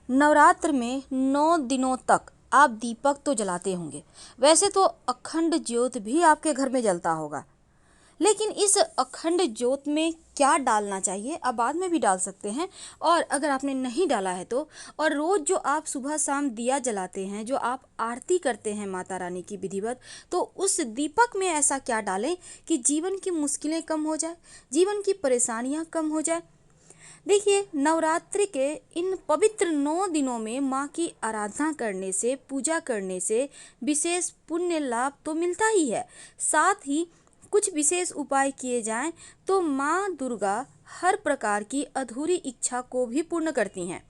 नवरात्र में 9 दिनों तक आप दीपक तो जलाते होंगे। वैसे तो अखंड ज्योत भी आपके घर में जलता होगा, लेकिन इस अखंड ज्योत में क्या डालना चाहिए आप बाद में भी डाल सकते हैं। और अगर आपने नहीं डाला है तो, और रोज जो आप सुबह शाम दिया जलाते हैं, जो आप आरती करते हैं माता रानी की विधिवत, तो उस दीपक में ऐसा क्या डालें कि जीवन की मुश्किलें कम हो जाए, जीवन की परेशानियां कम हो जाए। देखिए, नवरात्रि के इन पवित्र 9 दिनों में माँ की आराधना करने से, पूजा करने से विशेष पुण्य लाभ तो मिलता ही है। साथ ही कुछ विशेष उपाय किए जाएं तो माँ दुर्गा हर प्रकार की अधूरी इच्छा को भी पूर्ण करती हैं।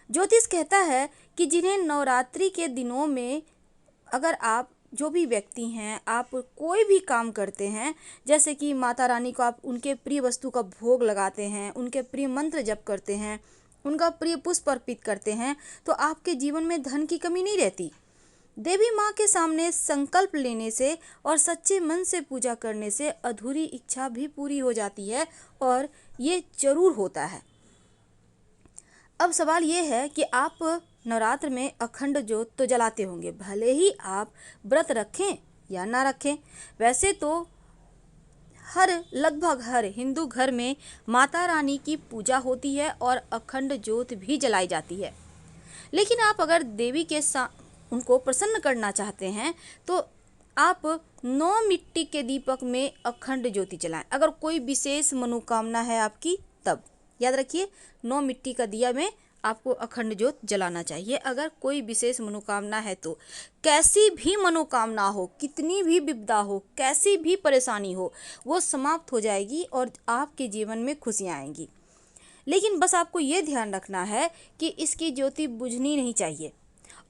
ज्योतिष कहता है कि जिन्हें नवरात्रि के दिनों में अगर आप जो भी व्यक्ति हैं, आप कोई भी काम करते हैं, जैसे कि माता रानी को आप उनके प्रिय वस्तु का भोग लगाते हैं, उनके प्रिय मंत्र जप करते हैं, उनका प्रिय पुष्प अर्पित करते हैं, तो आपके जीवन में धन की कमी नहीं रहती। देवी माँ के सामने संकल्प लेने से और सच्चे मन से पूजा करने से अधूरी इच्छा भी पूरी हो जाती है, और ये जरूर होता है। अब सवाल ये है कि आप नवरात्र में अखंड ज्योत तो जलाते होंगे, भले ही आप व्रत रखें या ना रखें। वैसे तो लगभग हर हिंदू घर में माता रानी की पूजा होती है और अखंड ज्योत भी जलाई जाती है। लेकिन आप अगर देवी के उनको प्रसन्न करना चाहते हैं तो आप 9 मिट्टी के दीपक में अखंड ज्योति जलाएं। अगर कोई विशेष मनोकामना है आपकी, तब याद रखिए 9 मिट्टी का दिया में आपको अखंड ज्योत जलाना चाहिए। अगर कोई विशेष मनोकामना है तो कैसी भी मनोकामना हो, कितनी भी विपदा हो, कैसी भी परेशानी हो, वो समाप्त हो जाएगी और आपके जीवन में खुशियाँ आएंगी। लेकिन बस आपको ये ध्यान रखना है कि इसकी ज्योति बुझनी नहीं चाहिए,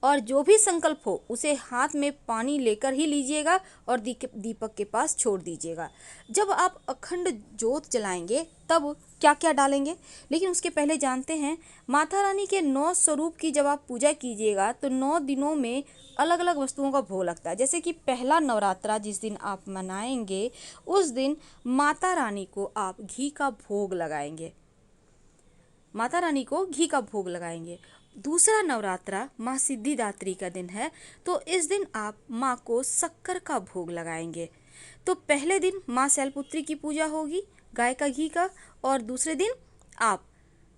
और जो भी संकल्प हो उसे हाथ में पानी लेकर ही लीजिएगा और दीपक के पास छोड़ दीजिएगा। जब आप अखंड ज्योत जलाएंगे तब क्या क्या डालेंगे, लेकिन उसके पहले जानते हैं माता रानी के 9 स्वरूप की जब आप पूजा कीजिएगा तो 9 दिनों में अलग अलग वस्तुओं का भोग लगता है। जैसे कि पहला नवरात्रा जिस दिन आप मनाएंगे, उस दिन माता रानी को आप घी का भोग लगाएंगे, माता रानी को घी का भोग लगाएंगे। दूसरा नवरात्रा माँ सिद्धिदात्री का दिन है, तो इस दिन आप माँ को शक्कर का भोग लगाएंगे। तो पहले दिन माँ शैलपुत्री की पूजा होगी गाय का घी का, और दूसरे दिन आप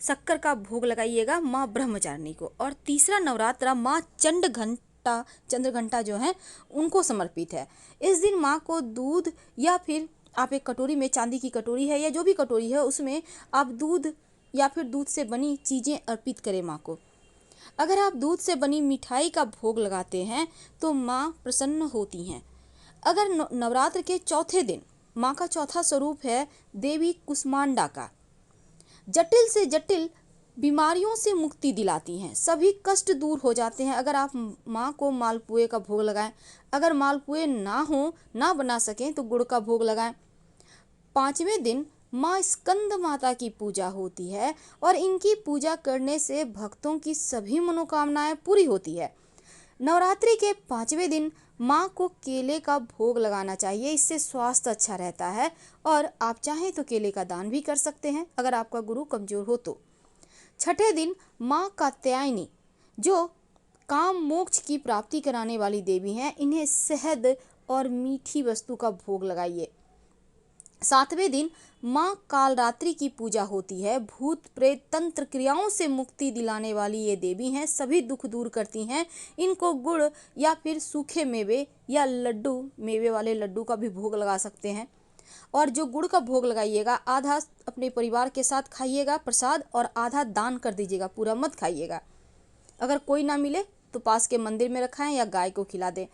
शक्कर का भोग लगाइएगा माँ ब्रह्मचारिणी को। और तीसरा नवरात्रा माँ चंद्रघंटा जो है उनको समर्पित है। इस दिन माँ को दूध, या फिर आप एक कटोरी में, चांदी की कटोरी है या जो भी कटोरी है, उसमें आप दूध या फिर दूध से बनी चीज़ें अर्पित करें माँ को। अगर आप दूध से बनी मिठाई का भोग लगाते हैं तो माँ प्रसन्न होती हैं। अगर नवरात्र के चौथे दिन, माँ का चौथा स्वरूप है देवी कुष्मांडा का, जटिल से जटिल बीमारियों से मुक्ति दिलाती हैं, सभी कष्ट दूर हो जाते हैं अगर आप माँ को मालपुए का भोग लगाएं। अगर मालपुए ना बना सकें तो गुड़ का भोग लगाएं। 5वें दिन माँ स्कंद माता की पूजा होती है, और इनकी पूजा करने से भक्तों की सभी मनोकामनाएं पूरी होती है। नवरात्रि के 5वें दिन माँ को केले का भोग लगाना चाहिए, इससे स्वास्थ्य अच्छा रहता है, और आप चाहें तो केले का दान भी कर सकते हैं अगर आपका गुरु कमजोर हो तो। 6ठे दिन माँ कात्यायनी, जो काम मोक्ष की प्राप्ति कराने वाली देवी हैं, इन्हें शहद और मीठी वस्तु का भोग लगाइए। 7वें दिन माँ कालरात्रि की पूजा होती है। भूत प्रेत तंत्र क्रियाओं से मुक्ति दिलाने वाली ये देवी हैं, सभी दुख दूर करती हैं। इनको गुड़ या फिर सूखे मेवे या लड्डू, मेवे वाले लड्डू का भी भोग लगा सकते हैं। और जो गुड़ का भोग लगाइएगा, आधा अपने परिवार के साथ खाइएगा प्रसाद, और आधा दान कर दीजिएगा, पूरा मत खाइएगा। अगर कोई ना मिले तो पास के मंदिर में रखाएं या गाय को खिला दें।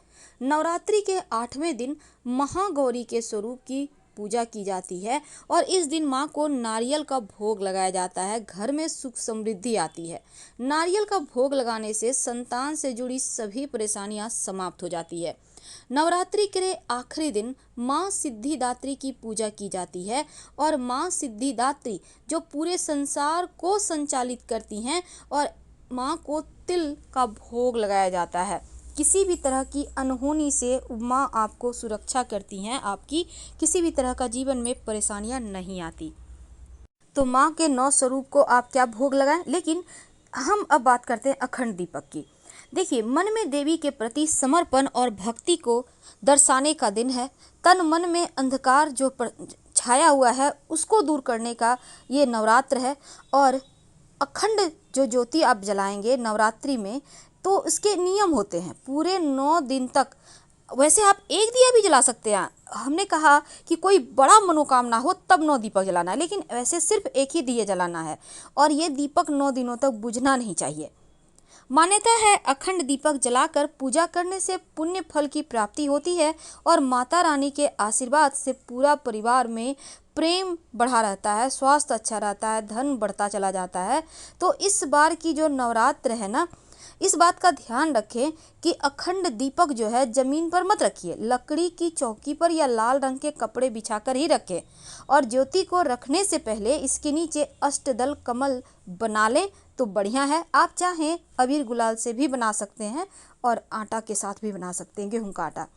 नवरात्रि के 8वें दिन महागौरी के स्वरूप की पूजा की जाती है, और इस दिन माँ को नारियल का भोग लगाया जाता है। घर में सुख समृद्धि आती है। नारियल का भोग लगाने से संतान से जुड़ी सभी परेशानियां समाप्त हो जाती है। नवरात्रि के आखिरी दिन माँ सिद्धिदात्री की पूजा की जाती है, और माँ सिद्धिदात्री जो पूरे संसार को संचालित करती हैं, और माँ को तिल का भोग लगाया जाता है। किसी भी तरह की अनहोनी से माँ आपको सुरक्षा करती हैं, आपकी किसी भी तरह का जीवन में परेशानियां नहीं आती। तो माँ के 9 स्वरूप को आप क्या भोग लगाएं, लेकिन हम अब बात करते हैं अखंड दीपक की। देखिए, मन में देवी के प्रति समर्पण और भक्ति को दर्शाने का दिन है। तन मन में अंधकार जो छाया हुआ है उसको दूर करने का ये नवरात्र है। और अखंड जो ज्योति आप जलाएंगे नवरात्रि में, तो इसके नियम होते हैं पूरे 9 दिन तक। वैसे आप एक दिया भी जला सकते हैं, हमने कहा कि कोई बड़ा मनोकामना हो तब 9 दीपक जलाना है, लेकिन वैसे सिर्फ एक ही दिए जलाना है और ये दीपक 9 दिनों तक बुझना नहीं चाहिए। मान्यता है अखंड दीपक जलाकर पूजा करने से पुण्य फल की प्राप्ति होती है और माता रानी के आशीर्वाद से पूरा परिवार में प्रेम बढ़ा रहता है, स्वास्थ्य अच्छा रहता है, धन बढ़ता चला जाता है। तो इस बार की जो नवरात्र है ना, इस बात का ध्यान रखें कि अखंड दीपक जो है ज़मीन पर मत रखिए, लकड़ी की चौकी पर या लाल रंग के कपड़े बिछाकर ही रखें। और ज्योति को रखने से पहले इसके नीचे अष्टदल कमल बना लें तो बढ़िया है। आप चाहें अबीर गुलाल से भी बना सकते हैं और आटा के साथ भी बना सकते हैं, गेहूं का आटा।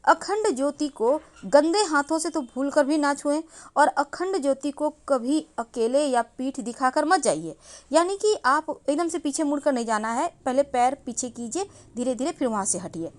अखंड ज्योति को गंदे हाथों से तो भूल कर भी ना छुएं और अखंड ज्योति को कभी अकेले या पीठ दिखाकर मत जाइए, यानी कि आप एकदम से पीछे मुड़कर नहीं जाना है, पहले पैर पीछे कीजिए, धीरे धीरे फिर वहाँ से हटिए।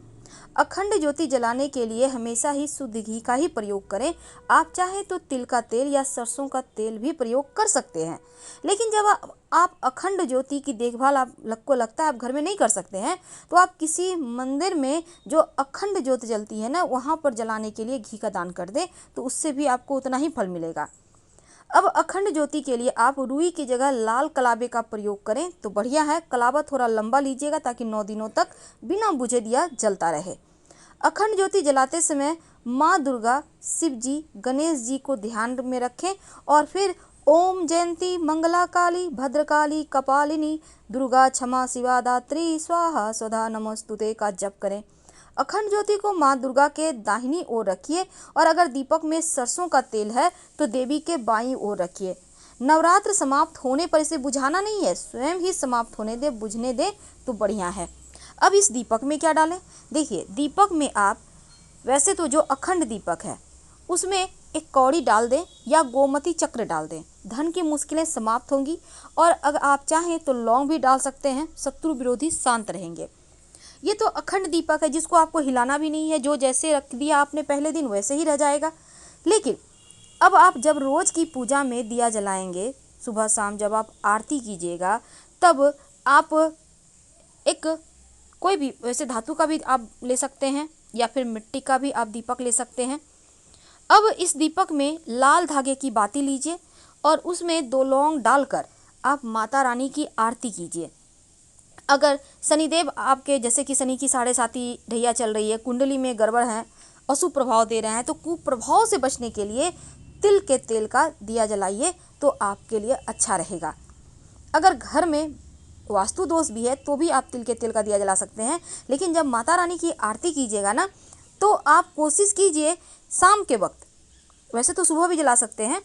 अखंड ज्योति जलाने के लिए हमेशा ही शुद्ध घी का ही प्रयोग करें। आप चाहें तो तिल का तेल या सरसों का तेल भी प्रयोग कर सकते हैं, लेकिन जब आप अखंड ज्योति की देखभाल आपको लगता है आप घर में नहीं कर सकते हैं, तो आप किसी मंदिर में जो अखंड ज्योति जलती है ना, वहाँ पर जलाने के लिए घी का दान कर दें, तो उससे भी आपको उतना ही फल मिलेगा। अब अखंड ज्योति के लिए आप रुई की जगह लाल कलावे का प्रयोग करें तो बढ़िया है। कलावा थोड़ा लंबा लीजिएगा ताकि 9 दिनों तक बिना बुझे दिया जलता रहे। अखंड ज्योति जलाते समय माँ दुर्गा, शिव जी, गणेश जी को ध्यान में रखें और फिर ओम जयंती मंगला काली भद्रकाली कपालिनी दुर्गा क्षमा शिवा दात्री स्वाहा स्वधा नमस्तुते का जप करें। अखंड ज्योति को माँ दुर्गा के दाहिनी ओर रखिए और अगर दीपक में सरसों का तेल है तो देवी के बाईं ओर रखिए। नवरात्र समाप्त होने पर इसे बुझाना नहीं है, स्वयं ही समाप्त होने दे, बुझने दे तो बढ़िया है। अब इस दीपक में क्या डालें? देखिए, दीपक में आप वैसे तो जो अखंड दीपक है उसमें एक कौड़ी डाल दें या गोमती चक्र डाल दें, धन की मुश्किलें समाप्त होंगी। और अगर आप चाहें तो लौंग भी डाल सकते हैं, शत्रु विरोधी शांत रहेंगे। ये तो अखंड दीपक है जिसको आपको हिलाना भी नहीं है, जो जैसे रख दिया आपने पहले दिन वैसे ही रह जाएगा। लेकिन अब आप जब रोज की पूजा में दिया जलाएंगे, सुबह शाम जब आप आरती कीजिएगा, तब आप एक कोई भी वैसे धातु का भी आप ले सकते हैं या फिर मिट्टी का भी आप दीपक ले सकते हैं। अब इस दीपक में लाल धागे की बाती लीजिए और उसमें 2 लौंग डालकर आप माता रानी की आरती कीजिए। अगर शनिदेव आपके, जैसे कि शनि की 7.5 ढैया चल रही है, कुंडली में गड़बड़ है, अशुभ प्रभाव दे रहे हैं, तो कुप्रभाव से बचने के लिए तिल के तेल का दिया जलाइए तो आपके लिए अच्छा रहेगा। अगर घर में वास्तु दोष भी है तो भी आप तिल के तेल का दिया जला सकते हैं, लेकिन जब माता रानी की आरती कीजिएगा ना, तो आप कोशिश कीजिए शाम के वक्त, वैसे तो सुबह भी जला सकते हैं,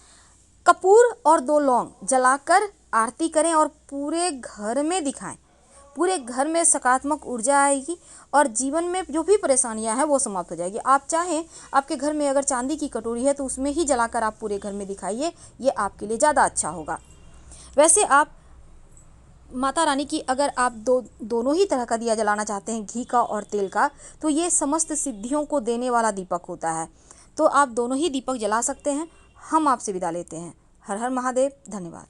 कपूर और 2 लौंग जलाकर आरती करें और पूरे घर में दिखाएं। पूरे घर में सकारात्मक ऊर्जा आएगी और जीवन में जो भी परेशानियां हैं वो समाप्त हो जाएगी। आप चाहें आपके घर में अगर चांदी की कटोरी है तो उसमें ही जलाकर आप पूरे घर में दिखाइए, ये आपके लिए ज़्यादा अच्छा होगा। वैसे आप माता रानी की अगर आप दोनों ही तरह का दिया जलाना चाहते हैं, घी का और तेल का, तो ये समस्त सिद्धियों को देने वाला दीपक होता है, तो आप दोनों ही दीपक जला सकते हैं। हम आपसे विदा लेते हैं। हर हर महादेव। धन्यवाद।